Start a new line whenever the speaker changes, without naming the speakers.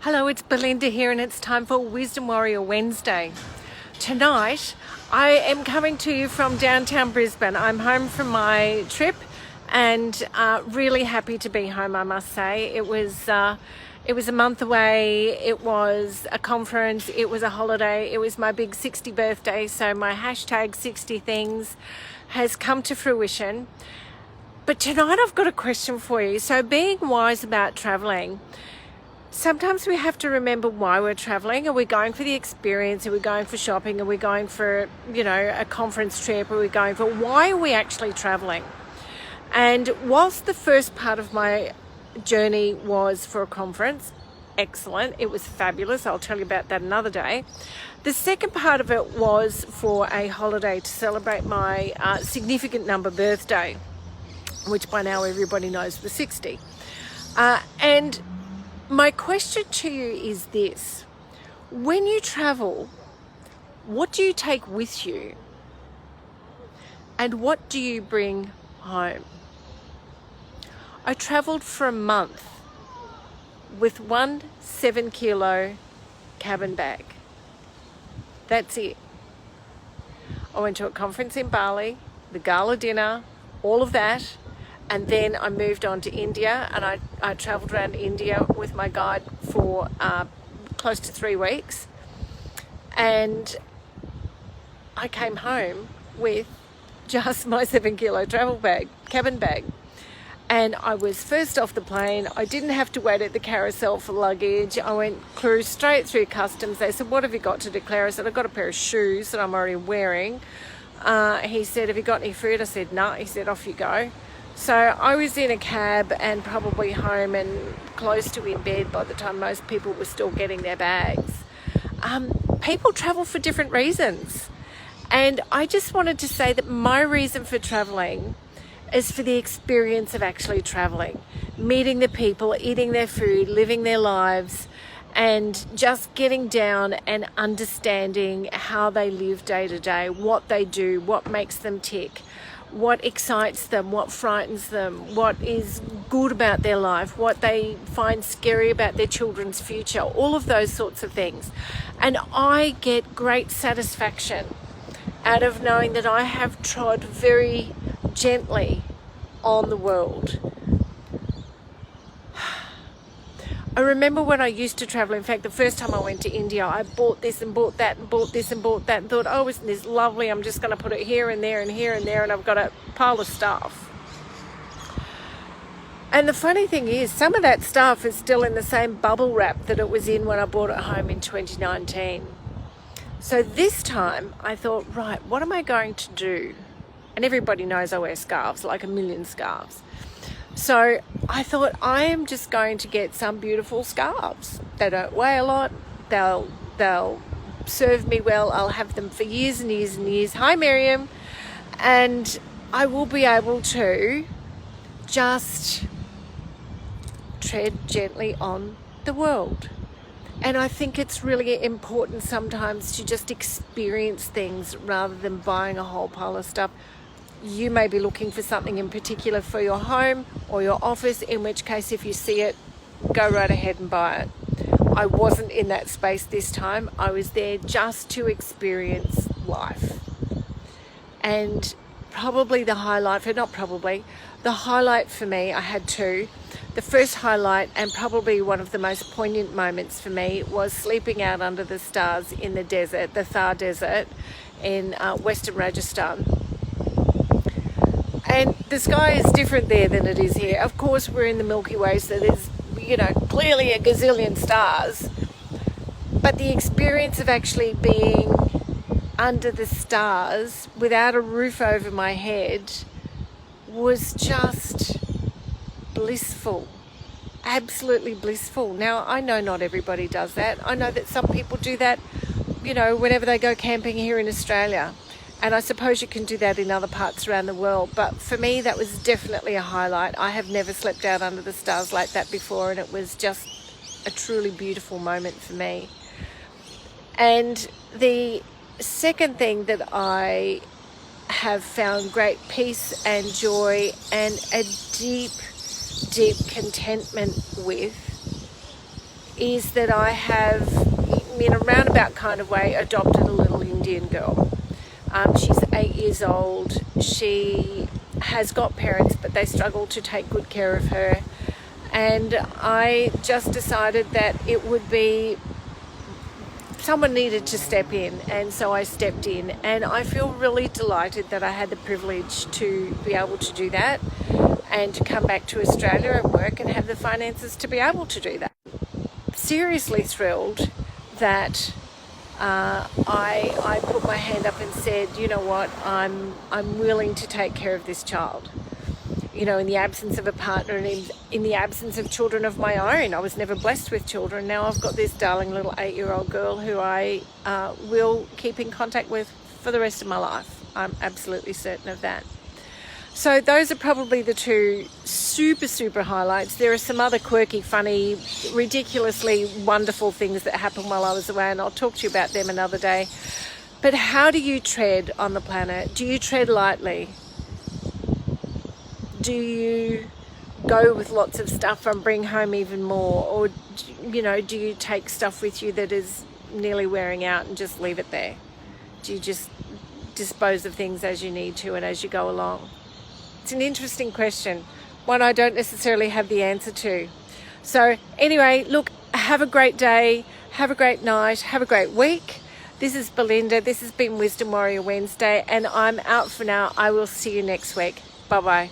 Hello, it's Belinda here, and it's time for Wisdom Warrior Wednesday. Tonight, I am coming to you from downtown Brisbane. I'm home from my trip and really happy to be home, I must say. It was a month away, it was a conference, it was a holiday, it was my big 60 birthday, so my hashtag 60 things has come to fruition. But tonight I've got a question for you. So being wise about traveling, sometimes we have to remember why we're traveling. Are we going for the experience? Are we going for shopping? Are we going for, a conference trip? Are we going for, why are we actually traveling? And whilst the first part of my journey was for a conference, excellent, it was fabulous, I'll tell you about that another day. The second part of it was for a holiday to celebrate my significant number birthday, which by now everybody knows was 60. And my question to you is this: when you travel, what do you take with you? And what do you bring home? I travelled for a month with one 7-kilo cabin bag. That's it. I went to a conference in Bali, the gala dinner, all of that. And then I moved on to India, and I travelled around India with my guide for close to 3 weeks. And I came home with just my 7-kilo cabin bag. And I was first off the plane. I didn't have to wait at the carousel for luggage. I cruised straight through customs. They said, "What have you got to declare?" I said, "I've got a pair of shoes that I'm already wearing." He said, "Have you got any food?" I said, "No." He said, "Off you go." So I was in a cab and probably home and close to in bed by the time most people were still getting their bags. People travel for different reasons. And I just wanted to say that my reason for traveling is for the experience of actually traveling, meeting the people, eating their food, living their lives, and just getting down and understanding how they live day to day, what they do, what makes them tick, what excites them, what frightens them, what is good about their life, what they find scary about their children's future, all of those sorts of things. And I get great satisfaction out of knowing that I have trod very gently on the world. I remember when I used to travel, in fact, the first time I went to India, I bought this and bought that and bought this and bought that and thought, oh, isn't this lovely? I'm just going to put it here and there and here and there, and I've got a pile of stuff. And the funny thing is, some of that stuff is still in the same bubble wrap that it was in when I bought it home in 2019. So this time I thought, right, what am I going to do? And everybody knows I wear scarves, like a million scarves. So I thought, I am just going to get some beautiful scarves. They don't weigh a lot. They'll serve me well. I'll have them for years and years and years. Hi, Miriam. And I will be able to just tread gently on the world. And I think it's really important sometimes to just experience things rather than buying a whole pile of stuff. You may be looking for something in particular for your home or your office, in which case, if you see it, go right ahead and buy it. I wasn't in that space this time. I was there just to experience life. And probably the highlight for me, I had two. The first highlight, and probably one of the most poignant moments for me, was sleeping out under the stars in the desert, the Thar Desert in Western Rajasthan. And the sky is different there than it is here. Of course, we're in the Milky Way, so there's, clearly a gazillion stars. But the experience of actually being under the stars without a roof over my head was just blissful. Absolutely blissful. Now, I know not everybody does that. I know that some people do that, whenever they go camping here in Australia. And I suppose you can do that in other parts around the world. But for me, that was definitely a highlight. I have never slept out under the stars like that before, and it was just a truly beautiful moment for me. And the second thing that I have found great peace and joy and a deep contentment with is that I have, in a roundabout kind of way, adopted a little Indian girl. She's 8 years old. She has got parents, but they struggle to take good care of her. And I just decided that it would be, someone needed to step in, and so I stepped in, and I feel really delighted that I had the privilege to be able to do that and to come back to Australia and work and have the finances to be able to do that. Seriously thrilled that I put my hand up and said, you know what, I'm willing to take care of this child. You know, in the absence of a partner and in the absence of children of my own. I was never blessed with children. Now I've got this darling little 8-year-old girl who I will keep in contact with for the rest of my life. I'm absolutely certain of that. So those are probably the two super highlights. There are some other quirky, funny, ridiculously wonderful things that happened while I was away, and I'll talk to you about them another day. But how do you tread on the planet? Do you tread lightly? Do you go with lots of stuff and bring home even more? Or, you know, do you take stuff with you that is nearly wearing out and just leave it there? Do you just dispose of things as you need to and as you go along? It's an interesting question, one I don't necessarily have the answer to. So anyway, look, have a great day, have a great night, have a great week. This is Belinda. This has been Wisdom Warrior Wednesday, and I'm out for now. I will see you next week. Bye-bye.